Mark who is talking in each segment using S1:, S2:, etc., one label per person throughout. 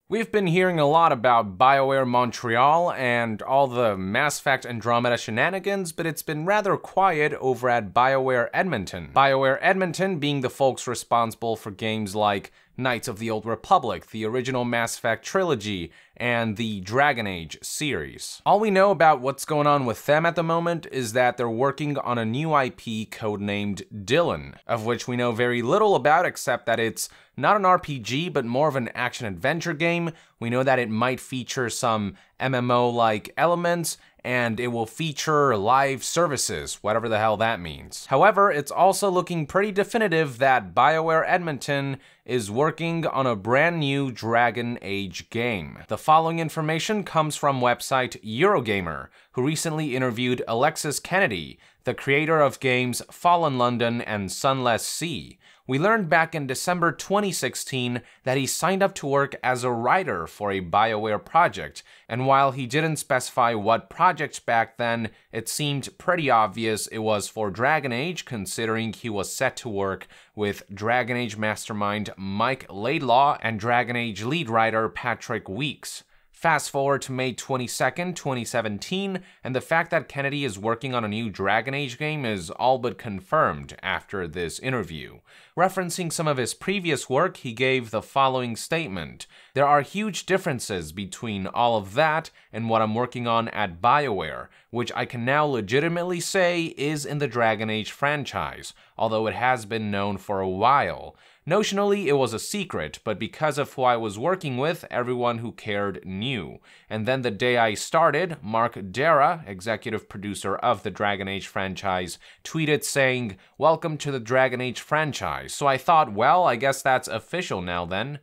S1: We've been hearing a lot about Bioware Montreal and all the Mass Effect Andromeda shenanigans, but it's been rather quiet over at Bioware Edmonton. Bioware Edmonton being the folks responsible for games like Knights of the Old Republic, the original Mass Effect trilogy, and the Dragon Age series. All we know about what's going on with them at the moment is that they're working on a new IP codenamed Dylan, of which we know very little about except that it's not an RPG, but more of an action-adventure game. We know that it might feature some MMO-like elements, and it will feature live services, whatever the hell that means. However, it's also looking pretty definitive that Bioware Edmonton is working on a brand new Dragon Age game. The following information comes from website Eurogamer, who recently interviewed Alexis Kennedy, the creator of games Fallen London and Sunless Sea. We learned back in December 2016 that he signed up to work as a writer for a Bioware project, and while he didn't specify what project back then, it seemed pretty obvious it was for Dragon Age, considering he was set to work with Dragon Age mastermind Mike Laidlaw and Dragon Age lead writer Patrick Weeks. Fast forward to May 22nd, 2017, and the fact that Kennedy is working on a new Dragon Age game is all but confirmed after this interview. Referencing some of his previous work, he gave the following statement: "There are huge differences between all of that and what I'm working on at Bioware, which I can now legitimately say is in the Dragon Age franchise, although it has been known for a while. Notionally, it was a secret, but because of who I was working with, everyone who cared knew. And then the day I started, Mark Dara, executive producer of the Dragon Age franchise, tweeted saying, 'Welcome to the Dragon Age franchise.' So I thought, well, I guess that's official now then."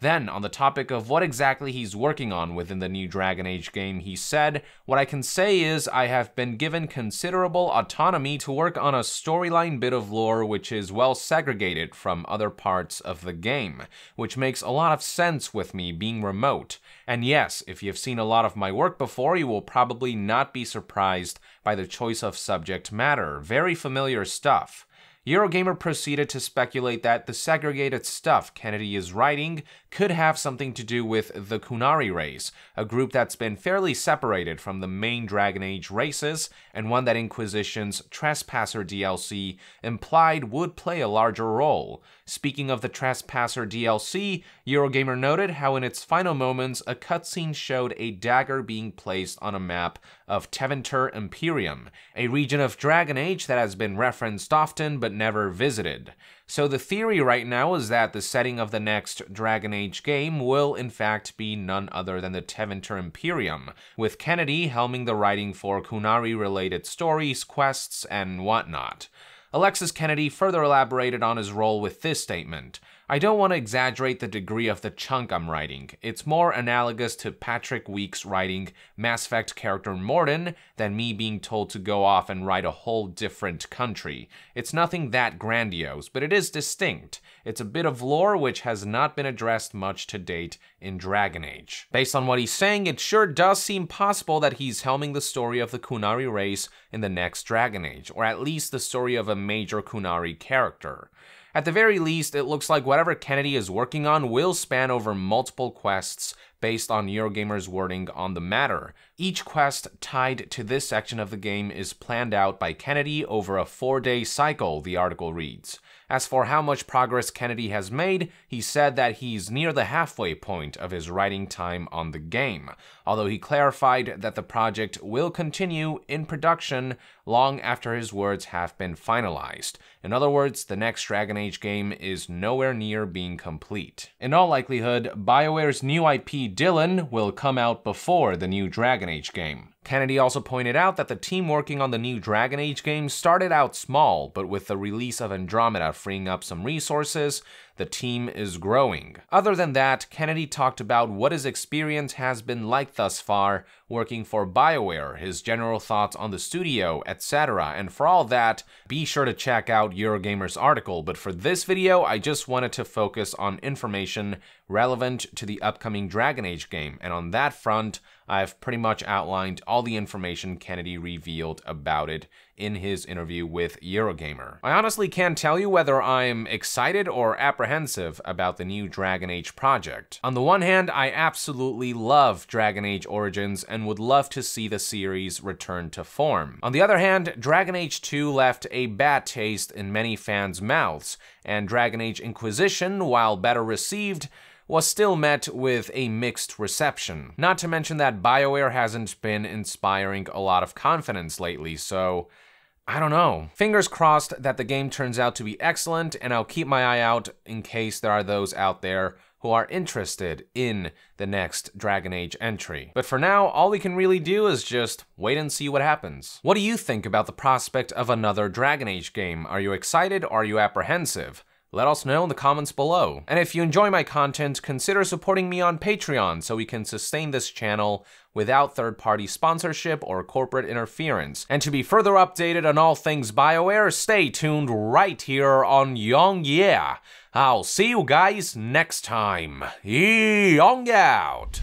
S1: Then, on the topic of what exactly he's working on within the new Dragon Age game, he said, "What I can say is I have been given considerable autonomy to work on a storyline bit of lore which is well segregated from other parts of the game, which makes a lot of sense with me being remote. And yes, if you've seen a lot of my work before, you will probably not be surprised by the choice of subject matter. Very familiar stuff." Eurogamer proceeded to speculate that the segregated stuff Kennedy is writing could have something to do with the Qunari race, a group that's been fairly separated from the main Dragon Age races, and one that Inquisition's Trespasser DLC implied would play a larger role. Speaking of the Trespasser DLC, Eurogamer noted how in its final moments, a cutscene showed a dagger being placed on a map of Tevinter Imperium, a region of Dragon Age that has been referenced often but never visited. So the theory right now is that the setting of the next Dragon Age game will in fact be none other than the Tevinter Imperium, with Kennedy helming the writing for Qunari-related stories, quests, and whatnot. Alexis Kennedy further elaborated on his role with this statement: "I don't want to exaggerate the degree of the chunk I'm writing. It's more analogous to Patrick Weeks writing Mass Effect character Mordin than me being told to go off and write a whole different country. It's nothing that grandiose, but it is distinct. It's a bit of lore which has not been addressed much to date in Dragon Age." Based on what he's saying, it sure does seem possible that he's helming the story of the Qunari race in the next Dragon Age, or at least the story of a major Qunari character. At the very least, it looks like whatever Kennedy is working on will span over multiple quests based on Eurogamer's wording on the matter. Each quest tied to this section of the game is planned out by Kennedy over a 4-day cycle, the article reads. As for how much progress Kennedy has made, he said that he's near the halfway point of his writing time on the game, although he clarified that the project will continue in production long after his words have been finalized. In other words, the next Dragon Age game is nowhere near being complete. In all likelihood, BioWare's new IP Dylan will come out before the new Dragon Age game. Kennedy also pointed out that the team working on the new Dragon Age game started out small, but with the release of Andromeda freeing up some resources, the team is growing. Other than that, Kennedy talked about what his experience has been like thus far working for BioWare, his general thoughts on the studio, etc. And for all that, be sure to check out Eurogamer's article, but for this video, I just wanted to focus on information relevant to the upcoming Dragon Age game, and on that front, I've pretty much outlined all the information Kennedy revealed about it in his interview with Eurogamer. I honestly can't tell you whether I'm excited or apprehensive apprehensive about the new Dragon Age project. On the one hand, I absolutely love Dragon Age Origins and would love to see the series return to form. On the other hand, Dragon Age 2 left a bad taste in many fans' mouths, and Dragon Age Inquisition, while better received, was still met with a mixed reception. Not to mention that Bioware hasn't been inspiring a lot of confidence lately, so I don't know. Fingers crossed that the game turns out to be excellent, and I'll keep my eye out in case there are those out there who are interested in the next Dragon Age entry. But for now, all we can really do is just wait and see what happens. What do you think about the prospect of another Dragon Age game? Are you excited or are you apprehensive? Let us know in the comments below. And if you enjoy my content, consider supporting me on Patreon so we can sustain this channel without third-party sponsorship or corporate interference. And to be further updated on all things Bioware, stay tuned right here on Young Yeah. I'll see you guys next time. Young out!